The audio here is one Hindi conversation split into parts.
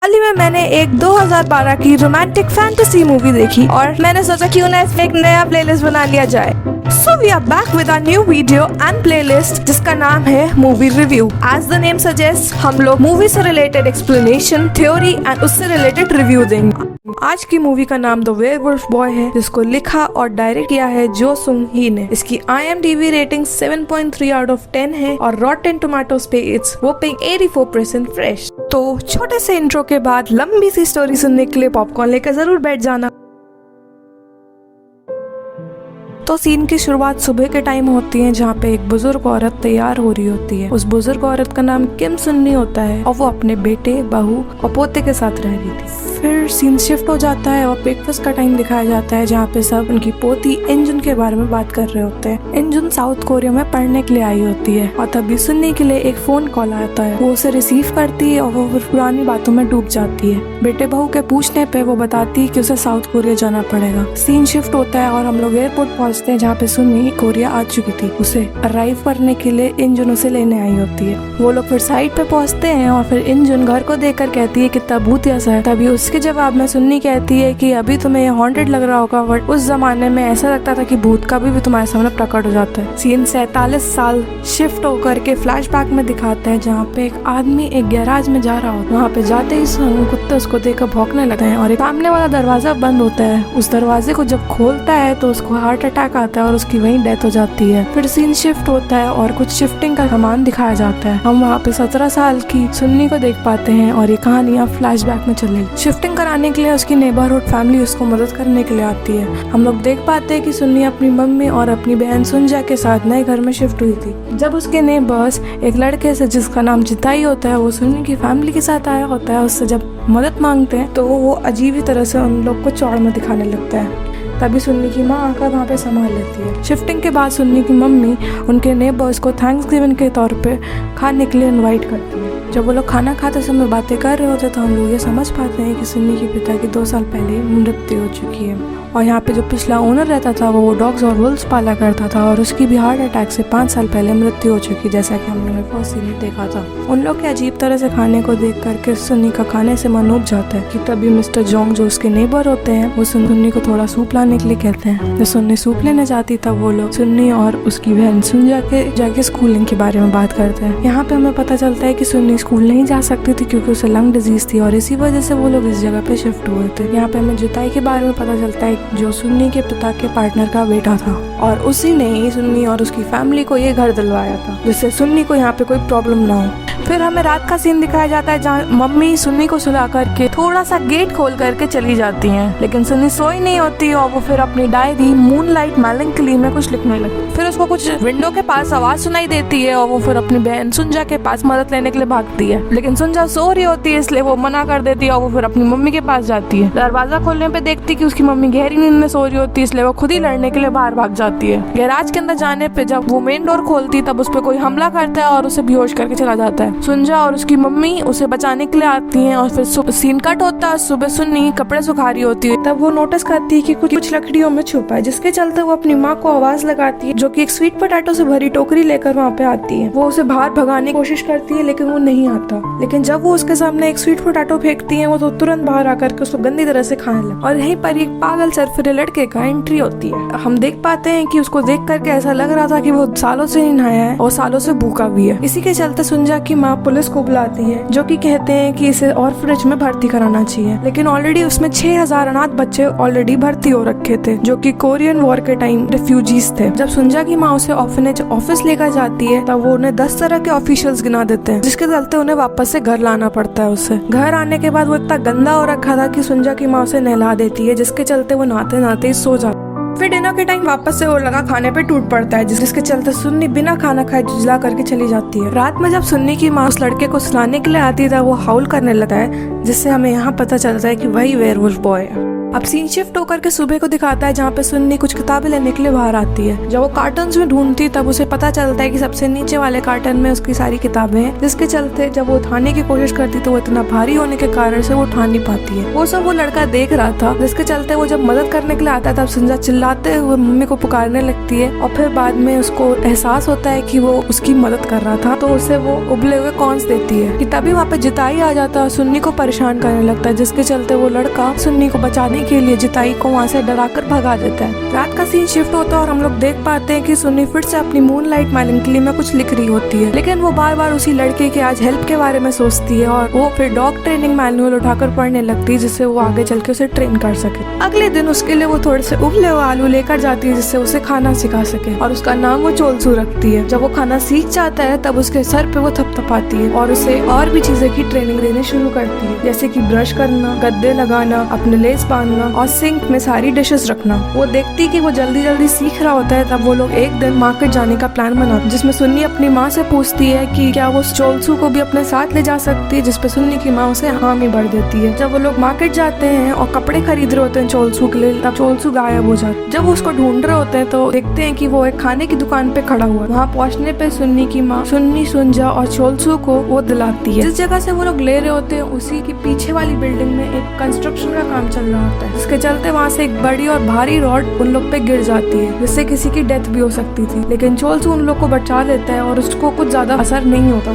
हाल ही में मैंने एक 2012 की रोमांटिक फैंटेसी मूवी देखी और मैंने सोचा क्यों ना इसमें एक नया प्लेलिस्ट बना लिया जाए। So we are back with our new video and playlist जिसका नाम है movie review. As the name suggests, हम लोग मूवी से रिलेटेड एक्सप्लेनेशन, थ्योरी एंड उससे रिलेटेड रिव्यू देंगे। आज की मूवी का नाम द वेयरवुल्फ बॉय है, जिसको लिखा और डायरेक्ट किया है जो सुंग ही ने। इसकी IMDb रेटिंग 7.3 आउट ऑफ 10 है और रॉटेन टोमेटोज पे इट्स वोपिंग 84% फ्रेश। तो छोटे से इंट्रो के बाद लंबी सी स्टोरी सुनने के लिए पॉपकॉर्न लेकर जरूर बैठ जाना। तो सीन की शुरुआत सुबह के टाइम होती है, जहाँ पे एक बुजुर्ग औरत तैयार हो रही होती है। उस बुजुर्ग औरत का नाम किम सुन्नी होता है और वो अपने बेटे, बहू और पोते के साथ रह रही थी। फिर सीन शिफ्ट हो जाता है और ब्रेकफास्ट का टाइम दिखाया जाता है, जहाँ पे सब उनकी पोती इंजुन के बारे में बात कर रहे होते हैं। इंजुन साउथ कोरिया में पढ़ने के लिए आई होती है और तभी सुन्नी के लिए एक फोन कॉल आता है। वो उसे रिसीव करती है और वो फिर पुरानी बातों में डूब जाती है। बेटे बहू के पूछने पे वो बताती है कि उसे साउथ कोरिया जाना पड़ेगा। सीन शिफ्ट होता है और हम लोग एयरपोर्ट पहुँचते हैं, जहाँ पे सुन्नी कोरिया आ चुकी थी। उसे अराइव करने के लिए इंजुन उसे लेने आई होती है। वो लोग फिर साइड पे पहुँचते हैं और फिर इंजुन घर को देखकर कहती है कितना भूतिया सा है। तभी उसके जवाब में सुन्नी कहती है कि अभी तुम्हें ये हॉन्टेड लग रहा होगा, बट उस जमाने में ऐसा लगता था कि भूत का भी तुम्हारे सामने प्रकट हो जाता है। सीन 47 साल शिफ्ट होकर के फ्लैशबैक में दिखाते हैं, जहाँ पे एक आदमी एक गैराज में जा रहा होता है। वहाँ पे जाते ही सोनू कुत्ते उसको देखकर भौंकने लगते हैं और एक सामने वाला दरवाजा बंद होता है। उस दरवाजे को जब खोलता है तो उसको हार्ट अटैक आता है और उसकी वहीं डेथ हो जाती है। फिर सीन शिफ्ट होता है और कुछ शिफ्टिंग का सामान दिखाया जाता है। हम वहाँ पे 17 साल की सुन्नी को देख पाते हैं और ये कहानी अब फ्लैशबैक में चलेगी। शिफ्टिंग कराने के लिए उसकी नेबरहुड फैमिली उसको मदद करने के लिए आती है। हम लोग देख पाते हैं कि सुन्नी अपनी मम्मी और अपनी बहन सुंजा के साथ नए घर में शिफ्ट हुई थी। जब उसके नेबर्स एक लड़के से जिसका नाम जिताई होता है, वो सुन्नी की फैमिली के साथ आया होता है, उससे जब मदद मांगते हैं तो वो अजीब ही तरह से उन लोग को चौड़ में दिखाने लगता है। तभी सुन्नी की माँ आकर वहाँ पे संभाल लेती है। शिफ्टिंग के बाद सुन्नी की मम्मी उनके नेबर्स को थैंक्सगिविंग के तौर पे खाने के लिए इनवाइट करती है। जब वो लोग खाना खाते समय बातें कर रहे होते तो हम लोग ये समझ पाते हैं कि सुन्नी के पिता की 2 साल पहले मृत्यु हो चुकी है। और यहाँ पे जो पिछला ओनर रहता था वो डॉग्स और वुल्व्स पाला करता था और उसकी भी हार्ट अटैक से 5 साल पहले मृत्यु हो चुकी, जैसा कि हम लोगों ने फर्स्ट सीन में देखा था। उन लोग के अजीब तरह से खाने को देख करके सुन्नी का खाने से मन उब जाता है कि तभी मिस्टर जोंग जो उसके नेबर होते हैं वो सुन्नी को थोड़ा सूप लाने के लिए कहते हैं। जब सुन्नी सूप लेने जाती तब वो लोग सुन्नी और उसकी बहन सुंजा के जाके स्कूलिंग के बारे में बात करते हैं। यहाँ पे हमें पता चलता है कि सुन्नी स्कूल नहीं जा सकती थी क्योंकि उसे लंग डिजीज थी और इसी वजह से वो लोग इस जगह पे शिफ्ट हुए थे। यहाँ पे हमें जिताई के बारे में पता चलता है जो सुन्नी के पिता के पार्टनर का बेटा था और उसी ने ही सुन्नी और उसकी फैमिली को ये घर दिलवाया था, जिससे सुन्नी को यहाँ पे कोई प्रॉब्लम ना हो। फिर हमें रात का सीन दिखाया जाता है, जहाँ मम्मी सुन्नी को सुला करके थोड़ा सा गेट खोल करके चली जाती हैं, लेकिन सुन्नी सोई नहीं होती और वो फिर अपनी डायरी मूनलाइट मेलंकली में कुछ लिखने लगती। फिर उसको कुछ विंडो के पास आवाज सुनाई देती है और वो फिर अपनी बहन सुंजा के पास मदद लेने के लिए भागती है, लेकिन सुंजा सो रही होती है इसलिए वो मना कर देती है और वो फिर अपनी मम्मी के पास जाती है। दरवाजा खोलने पे देखती कि उसकी मम्मी गहरी नींद में सो रही होती है, इसलिए वो खुद ही लड़ने के लिए बाहर भाग जाती है। गैराज के अंदर जाने पे जब वो मेन डोर खोलती तब उस पर कोई हमला करता है और उसे बेहोश करके चला जाता है। सुंजा और उसकी मम्मी उसे बचाने के लिए आती हैं और फिर सीन कट होता है। सुबह सुन्नी कपड़े सुखा रही होती है, तब वो नोटिस करती है कि कुछ लकड़ियों में छुपा है, जिसके चलते वो अपनी माँ को आवाज लगाती है, जो कि एक स्वीट पोटैटो से भरी टोकरी लेकर वहाँ पे आती है। वो उसे बाहर भगाने की कोशिश करती है लेकिन वो नहीं आता, लेकिन जब वो उसके सामने एक स्वीट पोटैटो फेंकती है वो तो तुरंत बाहर आकर के उसको गंदी तरह से खाने लगे और यहीं पर एक पागल सरफिरे लड़के का एंट्री होती है। हम देख पाते हैं कि उसको देख करके ऐसा लग रहा था कि वो सालों से नहीं नहाया है और सालों से भूखा भी है। इसी के चलते सुंजा की माँ पुलिस को बुलाती है, जो कि कहते हैं कि इसे ऑर्फनेज में भर्ती कराना चाहिए, लेकिन ऑलरेडी उसमें 6000 अनाथ बच्चे ऑलरेडी भर्ती हो रखे थे, जो कि कोरियन वॉर के टाइम रिफ्यूजीज थे। जब सुंजा की माँ उसे ऑर्फनेज ऑफिस लेकर जाती है तब वो उन्हें 10 तरह के ऑफिशियल्स गिना देते हैं, जिसके चलते उन्हें वापस से घर लाना पड़ता है। उससे घर आने के बाद वो इतना गंदा हो रखा था कि सुंजा की माँ उसे नहला देती है, जिसके चलते वो नहाते नहाते सो जाता। फिर डिनर के टाइम वापस से वो लगा खाने पे टूट पड़ता है, जिसके चलते सुन्नी बिना खाना खाए जुझला करके चली जाती है। रात में जब सुन्नी की माँ उस लड़के को सुलाने के लिए आती है वो हाउल करने लगता है, जिससे हमें यहाँ पता चलता है कि वही वेयरवुल्फ बॉय है। अब सीन शिफ्ट होकर के सुबह को दिखाता है, जहाँ पे सुन्नी कुछ किताबें लेने के लिए बाहर आती है। जब वो कार्टन्स में ढूंढती तब उसे पता चलता है कि सबसे नीचे वाले कार्टन में उसकी सारी किताबें हैं, जिसके चलते जब वो उठाने की कोशिश करती तो वो इतना भारी होने के कारण से वो उठा नहीं पाती है। वो सब वो लड़का देख रहा था, जिसके चलते वो जब मदद करने के लिए आता है तब संजा चिल्लाते हुए मम्मी को पुकारने लगती है और फिर बाद में उसको एहसास होता है कि वो उसकी मदद कर रहा था, तो उसे वो उबले हुए कॉर्न्स देती है। कि तभी वहाँ पे जिताई आ जाता है, सुन्नी को परेशान करने लगता है, जिसके चलते वो लड़का सुन्नी को बचाने के लिए जिताई को वहाँ से डराकर भगा देता है। रात का सीन शिफ्ट होता है और हम लोग देख पाते हैं कि सुन्नी फिर से अपनी मूनलाइट मैलिंकली में कुछ लिख रही होती है, लेकिन वो बार बार उसी लड़के के आज हेल्प के बारे में सोचती है और वो फिर डॉग ट्रेनिंग मैनुअल उठाकर पढ़ने लगती है, जिससे वो आगे चल के उसे ट्रेन कर सके। अगले दिन उसके लिए वो थोड़े से उबले हुए आलू लेकर जाती है, जिससे उसे खाना सिखा सके, और उसका नाम वो चोलसू रखती है। जब वो खाना सीख जाता है तब उसके सर पे वो थपथपाती है और उसे और भी चीजें की ट्रेनिंग देनी शुरू करती है, जैसे कि ब्रश करना, गद्दे लगाना, अपने लेस बांधना और सिंक में सारी डिशेस रखना। वो देखती कि वो जल्दी जल्दी सीख रहा होता है, तब वो लोग एक दिन मार्केट जाने का प्लान बनाते, जिसमें सुन्नी अपनी माँ से पूछती है कि क्या वो चोलसू को भी अपने साथ ले जा सकती है, जिसपे सुन्नी की माँ उसे हामी भर देती है। जब वो लोग मार्केट जाते हैं और कपड़े खरीद रहे होते हैं चोलसू के लिए, तब चोलसू गायब हो जाता है। जब वो उसको ढूंढ रहे होते हैं तो देखते हैं कि वो एक खाने की दुकान पे खड़ा हुआ है। वहाँ पहुँचने पे सुन्नी की माँ सुन्नी, सुंजा और चोलसू को वो दिलाती है। जिस जगह से वो लोग ले रहे होते हैं उसी की पीछे वाली बिल्डिंग में एक कंस्ट्रक्शन का काम चल रहा होता है, जिसके चलते वहाँ से एक बड़ी और भारी रॉड उन लोग पे गिर जाती है, जिससे किसी की डेथ भी हो सकती थी, लेकिन चोलसू उन लोग को बचा लेता है और उसको कुछ ज्यादा असर नहीं होता।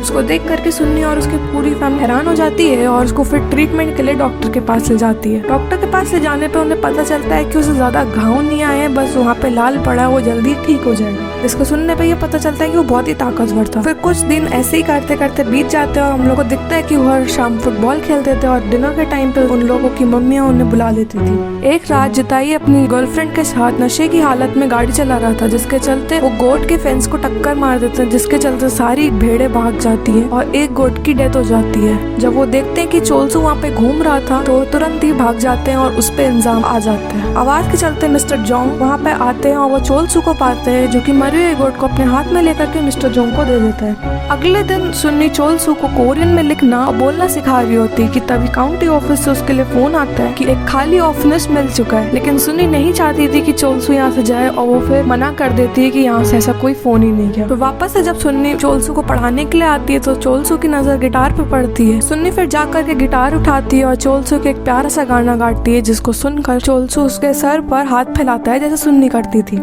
उसको देख करके सुन्नी और उसकी पूरी फैमिली हैरान हो जाती है और उसको फिर ट्रीटमेंट के लिए डॉक्टर के पास ले जाती है। डॉक्टर के पास ले जाने पे उन्हें पता चलता है कि उसे ज्यादा घाव नहीं आए हैं, बस वहाँ पे लाल पड़ा है, वो जल्दी ठीक हो जाएगा। इसको सुनने पे ये पता चलता है कि वो बहुत ही ताकतवर था। फिर कुछ दिन ऐसे ही करते करते बीत जाते हैं और हम लोग को दिखता है कि वो हर शाम फुटबॉल खेलते थे और डिनर के टाइम पे उन लोगों की मम्मियाँ उन्हें बुला लेती थी। एक रात जिताई अपनी गर्लफ्रेंड के साथ नशे की हालत में गाड़ी चला रहा था, जिसके चलते वो गोट के फेंस को टक्कर मार देते हैं, जिसके चलते सारी भेड़ें भाग जाती हैं और एक गोट की डेथ हो जाती है। जब वो देखते हैं कि चोलसू वहाँ पे घूम रहा था तो तुरंत ही भाग जाते हैं और उस पे इल्जाम आ जाता है। आवाज के चलते मिस्टर जोंग वहाँ पे आते हैं और वो चोलसू को पाते हैं, जो कि मरे हुए गोट को अपने हाथ में लेकर के मिस्टर जोंग को दे देता है। अगले दिन सुन्नी चोलसू को कोरियन में लिखना और बोलना सिखा रही होती है कि तभी काउंटी ऑफिस से उसके लिए फोन आता है कि एक खाली ऑफिस मिल चुका है, लेकिन सुन्नी नहीं चाहती थी कि चोलसू यहाँ से जाए और वो फिर मना कर देती है कि यहाँ से ऐसा कोई फोन ही नहीं है। तो वापस से जब सुन्नी चोलसू को पढ़ाने के लिए आती है तो चोलसू की नजर गिटार पे पड़ती है। सुन्नी फिर जाकर के गिटार उठाती है और चोलसू के एक प्यारा सा गाना गाती है, जिसको सुनकर चोलसू उसके सर पर हाथ फैलाता है जैसे सुन्नी करती थी।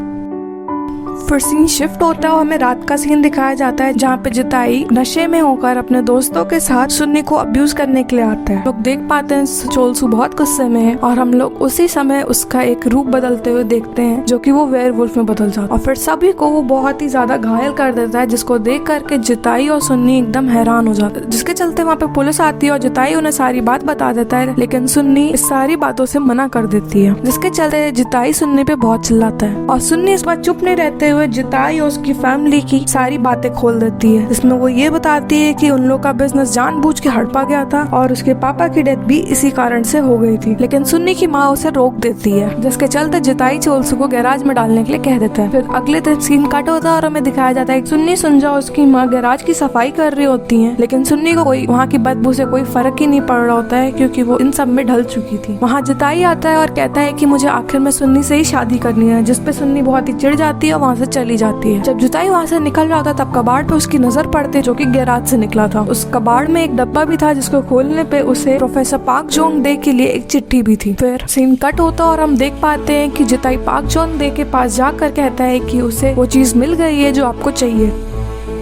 फिर सीन शिफ्ट होता है और हमें रात का सीन दिखाया जाता है, जहाँ पे जिताई नशे में होकर अपने दोस्तों के साथ सुन्नी को अब्यूज करने के लिए आता है। लोग देख पाते हैं चोलसू बहुत गुस्से में है और हम लोग उसी समय उसका एक रूप बदलते हुए देखते हैं, जो कि वो वेयरवुल्फ में बदल जाता है और फिर सभी को वो बहुत ही ज्यादा घायल कर देता है, जिसको देख करके जिताई और सुन्नी एकदम हैरान हो जाते हैं, जिसके चलते वहाँ पे पुलिस आती है और जिताई उन्हें सारी बात बता देता है, लेकिन सुन्नी इस सारी बातों से मना कर देती है, जिसके चलते जिताई सुन्नी पे बहुत चिल्लाता है और सुन्नी इस बार चुप नहीं रहते हुए जिताई और उसकी फैमिली की सारी बातें खोल देती है, जिसमें वो ये बताती है कि उन लोग का बिजनेस जानबूझ के हड़पा गया था और उसके पापा की डेथ भी इसी कारण से हो गई थी, लेकिन सुन्नी की माँ उसे रोक देती है, जिसके चलते जिताई चोलसू को गैराज में डालने के लिए कह देता है। फिर अगले दिन सीन कट होता है और हमें दिखाया जाता है सुन्नी, सुंजा और उसकी माँ गैराज की सफाई कर रही होती है, लेकिन सुन्नी को कोई वहाँ की बदबू से कोई फर्क ही नहीं पड़ रहा होता है, क्योंकि वो इन सब में ढल चुकी थी। वहाँ जिताई आता है और कहता है कि मुझे आखिर में सुन्नी से ही शादी करनी है, जिसपे सुन्नी बहुत ही चिढ़ जाती है और वहाँ से चली जाती है। जब जिताई वहाँ से निकल रहा था तब कबाड़ पे उसकी नजर पड़ती है, जो कि गैराज से निकला था। उस कबाड़ में एक डब्बा भी था, जिसको खोलने पे उसे प्रोफेसर पार्क जोंग डे के लिए एक चिट्ठी भी थी। फिर सीन कट होता और हम देख पाते हैं कि जिताई पार्क जोंग डे के पास जाकर कहता है कि उसे वो चीज मिल गई है जो आपको चाहिए।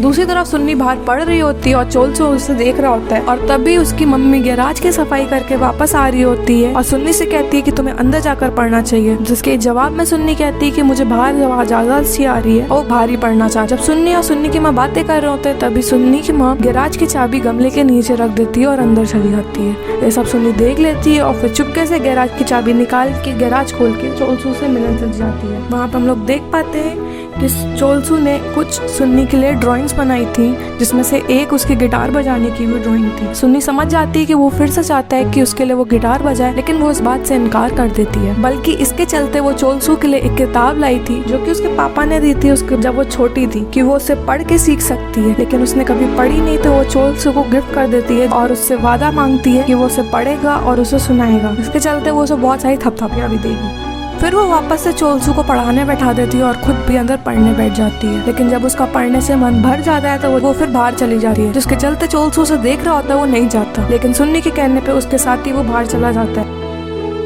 दूसरी तरफ सुन्नी बाहर पढ़ रही होती है और चोलसू उसे देख रहा होता है और तभी उसकी मम्मी गैराज की सफाई करके वापस आ रही होती है और सुन्नी से कहती है कि तुम्हें अंदर जाकर पढ़ना चाहिए, जिसके जवाब में सुन्नी कहती है कि मुझे बाहर आवाज सी आ रही है और बाहर ही पढ़ना चाह। जब सुन्नी और सुन्नी की माँ बातें कर रहे होते हैं तभी सुन्नी की माँ गैराज की चाबी गमले के नीचे रख देती है और अंदर चली जाती है। ये सब सुन्नी देख लेती है और फिर चुपके से गैराज की चाबी निकाल के गैराज खोल के चोलसू से मिलने चली जाती है। वहाँ पे हम लोग देख पाते हैं कि चोलसू ने कुछ सुन्नी के लिए ड्राइंग्स बनाई थी, जिसमें से एक उसकी गिटार बजाने की भी ड्राइंग थी। सुन्नी समझ जाती है कि वो फिर से चाहता है कि उसके लिए वो गिटार बजाए, लेकिन वो इस बात से इनकार कर देती है। बल्कि इसके चलते वो चोलसू के लिए एक किताब लाई थी जो कि उसके पापा ने दी थी उसको जब वो छोटी थी, कि वो उसे पढ़ के सीख सकती है, लेकिन उसने कभी पढ़ी नहीं, तो वो चोलसू को गिफ्ट कर देती है और उससे वादा मांगती है कि वो उसे पढ़ेगा और उसे सुनाएगा। इसके चलते वो उसे बहुत सारी थपथपियां भी देगी। फिर वो वापस से चोलसू को पढ़ाने बैठा देती है और खुद भी अंदर पढ़ने बैठ जाती है। लेकिन जब उसका पढ़ने से मन भर जाता है तो वो फिर बाहर चली जाती है, जिसके चलते चोलसू उसे देख रहा होता है, वो नहीं जाता, लेकिन सुन्नी के कहने पे उसके साथ ही वो बाहर चला जाता है।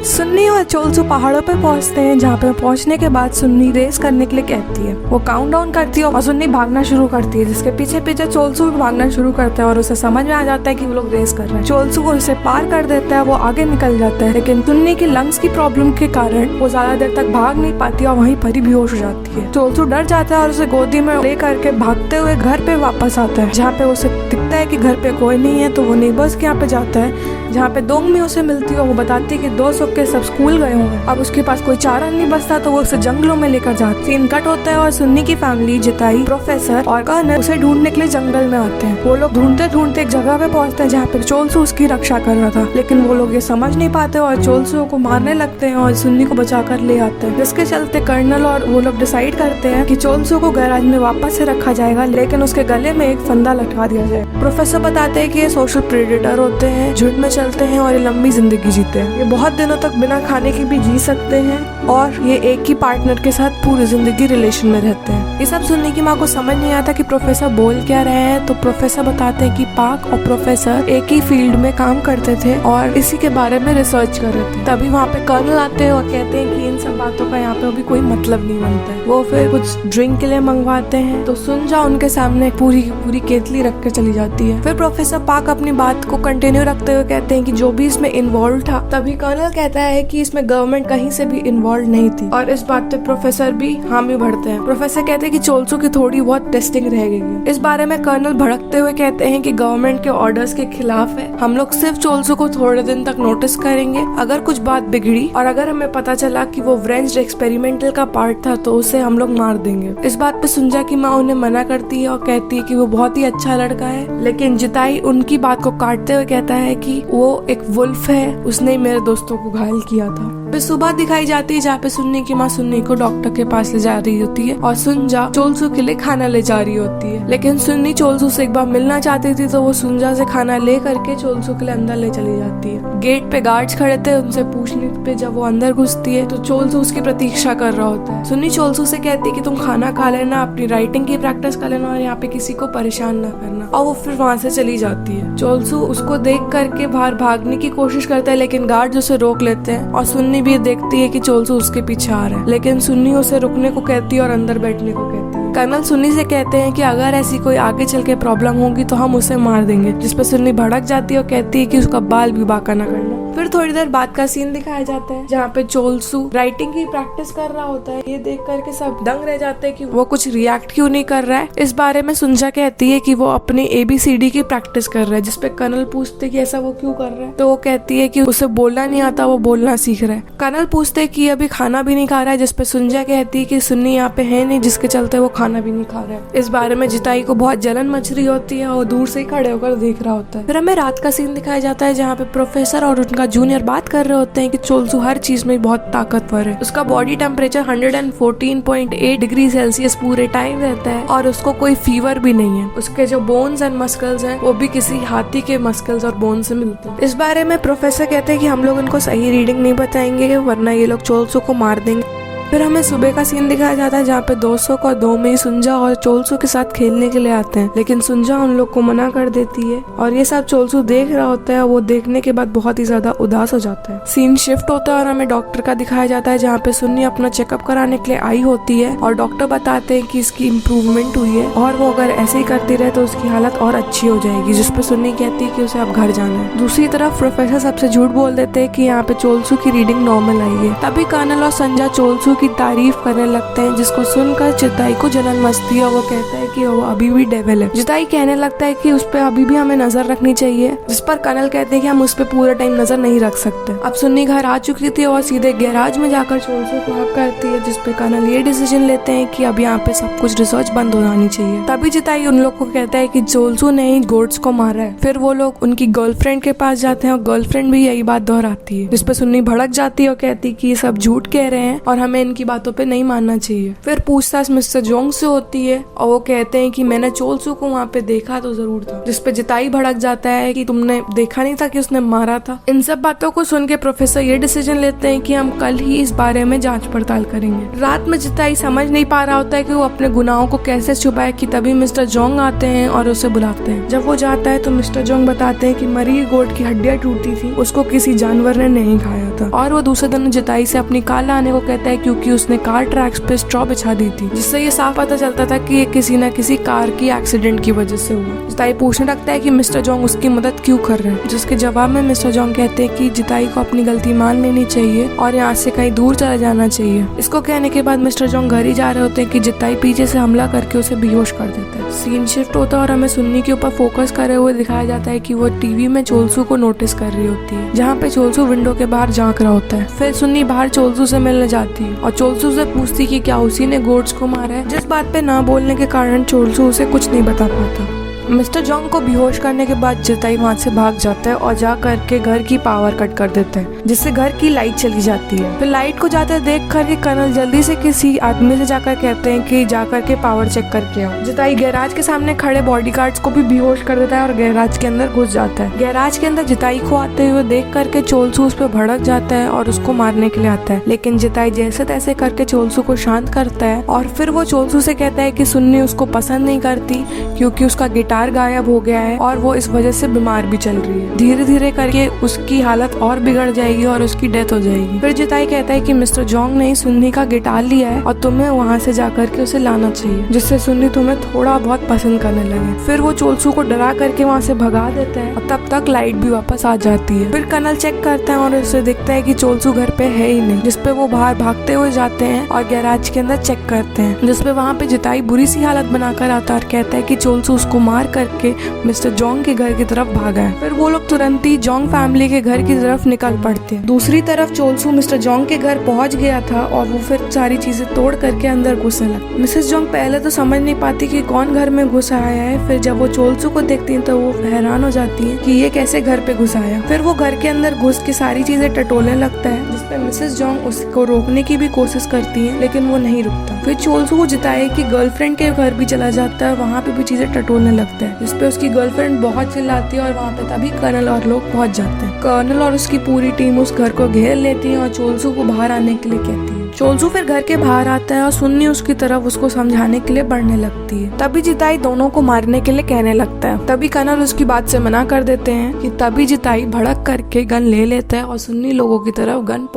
सुन्नी और चोलसू पहाड़ों पे पहुंचते हैं, जहाँ पे पहुंचने के बाद सुन्नी रेस करने के लिए कहती है। वो काउंटडाउन करती है और सुन्नी भागना शुरू करती है, जिसके पीछे पीछे चोलसू भी भागना शुरू करता है और उसे समझ में आ जाता है कि वो लोग रेस कर रहे हैं। चोलसू को उसे पार कर देता है, वो आगे निकल जाता है, लेकिन सुन्नी की लंग्स की प्रॉब्लम के कारण वो ज्यादा देर तक भाग नहीं पाती और वहीं पर ही बेहोश हो जाती है। चोलसू डर जाता है और उसे गोदी में ले करके भागते हुए घर पे वापस आता है, जहाँ पे उसे दिखता है कि घर पे कोई नहीं है। तो वो नेबर्स के यहाँ पे जाता है, जहाँ पे दोंगमी उसे मिलती है और वो बताती है कि 2 के सब स्कूल गए होंगे। अब उसके पास कोई चारा नहीं बचता, तो वो उसे जंगलों में लेकर जाती। सीन कट होता है और सुन्नी की फैमिली, जिताई, प्रोफेसर और कर्नल उसे ढूंढने के लिए जंगल में आते हैं। वो लोग ढूंढते ढूंढते एक जगह पे पहुंचते हैं जहाँ पे चोलसू उसकी रक्षा कर रहा था, लेकिन वो लोग ये समझ नहीं पाते और चोलसू को मारने लगते हैं और सुन्नी को बचा कर ले आते हैं। जिसके चलते कर्नल और वो लोग डिसाइड करते हैं कि चोलसू को गैराज में वापस से रखा जाएगा, लेकिन उसके गले में एक फंदा लटका दिया जाए। प्रोफेसर बताते हैं कि ये सोशल प्रेडेटर होते हैं, झुंड में चलते हैं और ये लंबी जिंदगी जीते हैं। ये बहुत दिनों तक बिना खाने के भी जी सकते हैं और ये एक ही पार्टनर के साथ पूरी जिंदगी रिलेशन में रहते हैं। ये सब सुनने की माँ को समझ नहीं आता कि प्रोफेसर बोल क्या रहे हैं, तो प्रोफेसर बताते हैं कि पाक और प्रोफेसर एक ही फील्ड में काम करते थे और इसी के बारे में रिसर्च कर रहे थे। तभी वहाँ पे कर्नल आते हैं और कहते हैं कि इन सब बातों का यहाँ पे अभी कोई मतलब नहीं बनता है। वो फिर कुछ ड्रिंक के लिए मंगवाते हैं, तो सुनजा उनके सामने पूरी पूरी केतली रख कर चली जाती है। फिर प्रोफेसर पाक अपनी बात को कंटिन्यू रखते हुए कहते हैं कि जो भी इसमें इन्वॉल्व था, तभी कर्नल कहता है कि इसमें गवर्नमेंट कहीं से भी इन्वॉल्व नहीं थी, और इस बात पे प्रोफेसर भी हामी भरते हैं। प्रोफेसर कहते हैं कि चोलसू की थोड़ी बहुत टेस्टिंग रह गई है। इस बारे में कर्नल भड़कते हुए कहते हैं कि गवर्नमेंट के ऑर्डर्स के खिलाफ है, हम लोग सिर्फ चोलसू को थोड़े दिन तक नोटिस करेंगे, अगर कुछ बात बिगड़ी और अगर हमें पता चला कि वो व्रेंज्ड एक्सपेरिमेंटल का पार्ट था तो उसे हम लोग मार देंगे। इस बात पे सुनजा की माँ उन्हें मना करती है और कहती है कि वो बहुत ही अच्छा लड़का है, लेकिन जिताई उनकी बात को काटते हुए कहता है कि वो एक वुल्फ है, उसने मेरे दोस्तों को घायल किया था। फिर सुबह दिखाई जाती है जहाँ पे सुन्नी की माँ सुन्नी को डॉक्टर के पास ले जा रही होती है और सुनजा चोलसू के लिए खाना ले जा रही होती है, लेकिन सुन्नी चोलसू से एक बार मिलना चाहती थी, तो वो सुनजा से खाना ले करके चोलसू के लिए अंदर ले चली जाती है। गेट पे गार्ड्स खड़े थे, उनसे पूछने पे जब वो अंदर घुसती है तो चोलसू उसकी प्रतीक्षा कर रहा होता है। सुन्नी चोलसू से कहती है कि तुम खाना खा लेना, अपनी राइटिंग की प्रैक्टिस कर लेना और यहाँ पे किसी को परेशान ना करना, और वो फिर वहाँ से चली जाती है। चोलसू उसको देख करके बाहर भागने की कोशिश करता है, लेकिन गार्ड उसे रोक लेते हैं और सुन्नी भी देखती है कि चोलसू उसके पीछे आ रहा है, लेकिन सुन्नी उसे रुकने को कहती है और अंदर बैठने को कहती है। कर्नल सुन्नी से कहते हैं कि अगर ऐसी कोई आगे चल के प्रॉब्लम होगी तो हम उसे मार देंगे, जिसपे सुन्नी भड़क जाती है और कहती है कि उसका बाल भी बांका ना करना। फिर थोड़ी देर बाद का सीन दिखाया जाता है जहाँ पे चोलसू राइटिंग की प्रैक्टिस कर रहा होता है। ये देख करके सब दंग रह जाते हैं कि वो कुछ रिएक्ट क्यों नहीं कर रहा है। इस बारे में सुनजा कहती है कि वो अपनी ABCD की प्रैक्टिस कर रहा है, जिसपे कर्नल पूछते कि ऐसा वो क्यों कर रहा है, तो वो कहती है कि उसे बोलना नहीं आता, वो बोलना सीख रहा है। कर्नल पूछते कि अभी खाना भी नहीं खा रहा है, जिसपे सुनजा कहती है कि सुन्नी यहाँ पे है नहीं, जिसके चलते वो खाना भी नहीं खा रहा है। इस बारे में जिताई को बहुत जलन मच रही होती है और दूर से ही खड़े होकर देख रहा होता है। फिर हमें रात का सीन दिखाया जाता है जहाँ पे प्रोफेसर और उनका जूनियर बात कर रहे होते हैं कि चोलसू हर चीज में बहुत ताकतवर है, उसका बॉडी टेम्परेचर 114.8 डिग्री सेल्सियस पूरे टाइम रहता है और उसको कोई फीवर भी नहीं है। उसके जो बोन्स एंड मस्कल्स हैं वो भी किसी हाथी के मस्कल्स और बोन से मिलते हैं। इस बारे में प्रोफेसर कहते हैं कि हम लोग इनको सही रीडिंग नहीं बताएंगे वरना ये लोग चोलसू को मार देंगे। फिर हमें सुबह का सीन दिखाया जाता है जहाँ पे 200 को 2 में सुनजा और चोलसू के साथ खेलने के लिए आते हैं, लेकिन सुनजा उन लोग को मना कर देती है और ये सब चोलसू देख रहा होता है। वो देखने के बाद बहुत ही ज्यादा उदास हो जाता है। सीन शिफ्ट होता है और हमें डॉक्टर का दिखाया जाता है जहाँ पे सुन्नी अपना चेकअप कराने के लिए आई होती है और डॉक्टर बताते हैं कि इसकी इम्प्रूवमेंट हुई है और वो अगर ऐसे ही करती रहे तो उसकी हालत और अच्छी हो जाएगी, जिसपे सुन्नी कहती है कि उसे अब घर जाना है। दूसरी तरफ प्रोफेसर सबसे झूठ बोल देते हैं कि यहाँ पे चोलसू की रीडिंग नॉर्मल आई है। तभी कर्नल और संजा चोलसू उसकी तारीफ करने लगते हैं, जिसको सुनकर जिताई को जलन मचती है और वो कहता है कि वो अभी भी डेविल है। जिताई कहने लगता है कि उस पर अभी भी हमें नजर रखनी चाहिए, जिस पर कर्नल कहते हैं कि हम उस पर पूरा टाइम नजर नहीं रख सकते। अब सुन्नी घर आ चुकी थी और सीधे गैराज में जाकर चोलसू को हक करती है, जिसपे कर्नल ये डिसीजन लेते हैं कि अब यहाँ पे सब कुछ रिसर्च बंद हो जानी चाहिए। तभी जिताई उन लोग को कहता है कि चोलसू ने ही गोड्स को मारा है। फिर वो लोग उनकी गर्लफ्रेंड के पास जाते हैं और गर्लफ्रेंड भी यही बात दोहराती है, जिसपे सुन्नी भड़क जाती है और कहती है कि ये सब झूठ कह रहे हैं और हमें इनकी बातों पे नहीं मानना चाहिए। फिर पूछताछ मिस्टर जोंग से होती है और वो कहते हैं कि मैंने चोलसू को वहाँ पे देखा तो जरूर था, जिसपे जिताई भड़क जाता है कि तुमने देखा नहीं था कि उसने मारा था। इन सब बातों को सुन के प्रोफेसर ये डिसीजन लेते हैं कि हम कल ही इस बारे में जांच पड़ताल करेंगे। रात में जिताई समझ नहीं पा रहा होता है कि वो अपने गुनाहों को कैसे छुपाए कि तभी मिस्टर जोंग आते हैं और उसे बुलाते हैं। जब वो जाता है तो मिस्टर जोंग बताते हैं कि मरी गोट की हड्डियां टूटी थी, उसको किसी जानवर ने नहीं खाया था। और वो दूसरे दिन जिताई से अपनी कार लाने को कहता है क्योंकि उसने कार ट्रैक्स पे स्ट्रॉ बिछा दी थी, जिससे ये साफ पता चलता था कि ये किसी न किसी कार की एक्सीडेंट की वजह से हुआ। जिताई पूछने लगता है कि मिस्टर जोंग उसकी मदद क्यों कर रहे हैं, जिसके जवाब में मिस्टर जोंग कहते हैं कि जिताई को अपनी गलती मान लेनी चाहिए और यहाँ से कहीं दूर चला जाना चाहिए। इसको कहने के बाद मिस्टर जोंग घर ही जा रहे होते हैं कि जिताई पीछे से हमला करके उसे बेहोश कर देता है। सीन शिफ्ट होता है और हमें सुन्नी के ऊपर फोकस करे हुए दिखाया जाता है कि वो टीवी में चोलसू को नोटिस कर रही होती है, जहाँ पे चोलसू विंडो के बाहर झांक रहा होता है। फिर सुन्नी बाहर चोलसू से मिलने जाती है और चोलसू से पूछती कि क्या उसी ने गोड्स को मारा है, जिस बात पे ना बोलने के कारण चोलसू उसे कुछ नहीं बता पाता। मिस्टर जोंग को बेहोश करने के बाद जिताई वहाँ से भाग जाता है और जा करके घर की पावर कट कर देता है, जिससे घर की लाइट चली जाती है। फिर लाइट को जाते देख कर के कर्नल जल्दी से किसी आदमी से जाकर कहते हैं कि जाकर के पावर चेक करके आओ। जिताई गैराज के सामने खड़े बॉडीगार्ड्स को भी बेहोश कर देता है और गैराज के अंदर घुस जाता है। गैराज के अंदर जिताई को आते हुए देख करके चोलसू उस पर भड़क जाता है और उसको मारने के लिए आता है, लेकिन जिताई जैसे तैसे करके चोलसू को शांत करता है और फिर वो चोलसू से कहता है कि सुन्नी उसको पसंद नहीं करती क्योंकि उसका गिटार गायब हो गया है और वो इस वजह से बीमार भी चल रही है। धीरे धीरे करके उसकी हालत और बिगड़ जाएगी और उसकी डेथ हो जाएगी। फिर जिताई कहता है कि मिस्टर जोंग ने सुन्नी का गिटार लिया है और तुम्हें वहाँ से जाकर के उसे लाना चाहिए, जिससे सुन्नी तुम्हें थोड़ा बहुत पसंद करने लगे। फिर वो चोलसू को डरा करके वहाँ से भगा देता है और तब तक लाइट भी वापस आ जाती है। फिर कर्नल चेक करता है और उसे दिखता है कि चोलसू घर पे है ही नहीं, जिसपे वो बाहर भागते हुए जाते हैं और गैराज के अंदर चेक करते हैं, जिसपे वहाँ पे जिताई बुरी सी हालत बनाकर आता है और कहता है कि चोलसू उसको मार करके मिस्टर जोंग के घर की तरफ भागा है। फिर वो लोग तुरंत ही जोंग फैमिली के घर की तरफ निकल पड़ते हैं। दूसरी तरफ चोलसू मिस्टर जोंग के घर पहुंच गया था और वो फिर सारी चीजें तोड़ करके अंदर घुसने लगा। मिसेस जोंग पहले तो समझ नहीं पाती कि कौन घर में घुस आया है। फिर जब वो चोलसू को देखती है तो वो हैरान हो जाती है कि ये कैसे घर पे घुस आया। फिर वो घर के अंदर घुस के सारी चीजें टटोलने लगता है, जिसपे मिसेस जोंग उसको रोकने की भी कोशिश करती है, लेकिन वो नहीं रुकता। फिर चोलसू को जिताई कि गर्लफ्रेंड के घर भी चला जाता है, वहाँ पे भी चीजें टटोलने लगता है, जिसपे उसकी गर्लफ्रेंड बहुत चिल्लाती है और वहाँ पे तभी कर्नल और लोग पहुँच जाते हैं। कर्नल और उसकी पूरी टीम उस घर को घेर लेती है और चोलसू को बाहर आने के लिए कहती है। चोलसू फिर घर के बाहर आता है और सुन्नी उसकी तरफ उसको समझाने के लिए बढ़ने लगती है। तभी जिताई दोनों को मारने के लिए कहने लगता है। तभी कर्नल उसकी बात से मना कर देते हैं कि तभी जिताई भड़क करके गन ले लेता है और सुन्नी लोगों की तरफ गन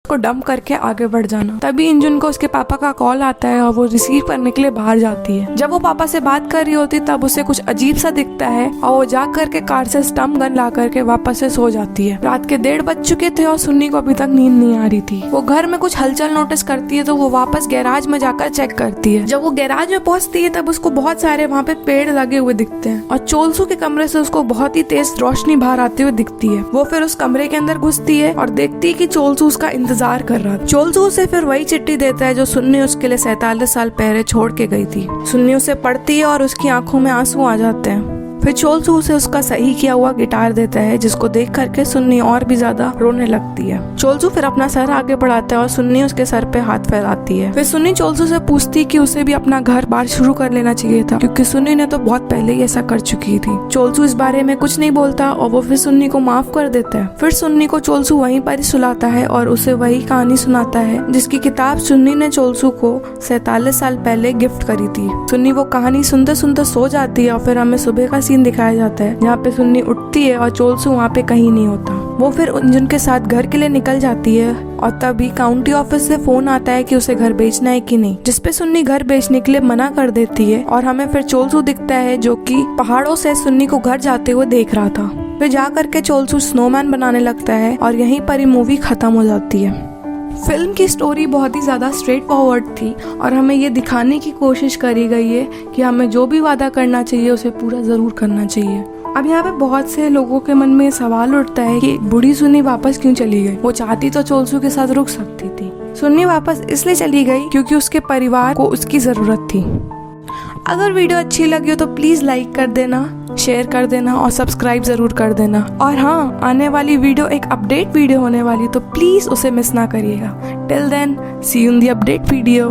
को डंप करके आगे बढ़ जाना। तभी इंजुन को उसके पापा का कॉल आता है और वो रिसीव करने के लिए बाहर जाती है। जब वो पापा से बात कर रही होती तब उसे कुछ अजीब सा दिखता है और वो जा करके कार से स्टम्प गन ला करके वापस से सो जाती है। रात के 1:30 बज चुके थे और सुन्नी को अभी तक नींद नहीं आ रही थी। वो घर में कुछ हलचल नोटिस करती है तो वो वापस गैराज में जाकर चेक करती है। जब वो गैराज में पहुंचती है तब उसको बहुत सारे वहाँ पे पेड़ लगे हुए दिखते हैं और चोलसू के कमरे से उसको बहुत ही तेज रोशनी बाहर आती हुई दिखती है। वो फिर उस कमरे के अंदर घुसती है और देखती है कि चोलसू उसका इंतजार कर रहा था। चोलसू उसे फिर वही चिट्ठी देता है जो सुन्नी उसके लिए 47 साल पहले छोड़ के गई थी। सुन्नी उसे पढ़ती है और उसकी आंखों में आंसू आ जाते हैं। फिर चोलसू उसे उसका सही किया हुआ गिटार देता है जिसको देख करके सुन्नी और भी ज्यादा रोने लगती है। चोलसू फिर अपना सर आगे बढ़ाता है और सुन्नी उसके सर पे हाथ फैलाती है। फिर सुन्नी चोलसू से पूछती कि उसे भी अपना घर बार शुरू कर लेना चाहिए था क्योंकि सुन्नी ने तो बहुत पहले ही ऐसा कर चुकी थी। चोलसू इस बारे में कुछ नहीं बोलता और वो फिर सुन्नी को माफ कर देता है। फिर सुन्नी को चोलसू वहीं पर ही सुलाता है और उसे वही कहानी सुनाता है जिसकी किताब सुन्नी ने चोलसू को 47 साल पहले गिफ्ट करी थी। सुन्नी वो कहानी सुनते सुनते सो जाती है और फिर हमें सुबह का सीन दिखाया जाता है जहाँ पे सुन्नी उठती है और चोलसू वहाँ पे कहीं नहीं होता। वो फिर इंजुन के साथ घर के लिए निकल जाती है और तभी काउंटी ऑफिस से फोन आता है कि उसे घर बेचना है कि नहीं, जिसपे सुन्नी घर बेचने के लिए मना कर देती है और हमें फिर चोलसू दिखता है जो कि पहाड़ों से सुन्नी को घर जाते हुए देख रहा था। फिर जा करके चोलसू स्नोमैन बनाने लगता है और यहीं पर ही मूवी खत्म हो जाती है। फिल्म की स्टोरी बहुत ही ज़्यादा स्ट्रेट फॉरवर्ड थी और हमें ये दिखाने की कोशिश करी गई है कि हमें जो भी वादा करना चाहिए उसे पूरा ज़रूर करना चाहिए। अब यहाँ पे बहुत से लोगों के मन में सवाल उठता है कि बूढ़ी सुन्नी वापस क्यों चली गई। वो चाहती तो चोलसू के साथ रुक सकती थी। सुन्नी वापस इसलिए चली गई क्योंकि उसके परिवार को उसकी ज़रूरत थी। अगर वीडियो अच्छी लगी हो तो प्लीज़ लाइक कर देना, शेयर कर देना और सब्सक्राइब ज़रूर कर देना। और हाँ, आने वाली वीडियो एक अपडेट वीडियो होने वाली तो प्लीज़ उसे मिस ना करिएगा। Till then, see you in the update video.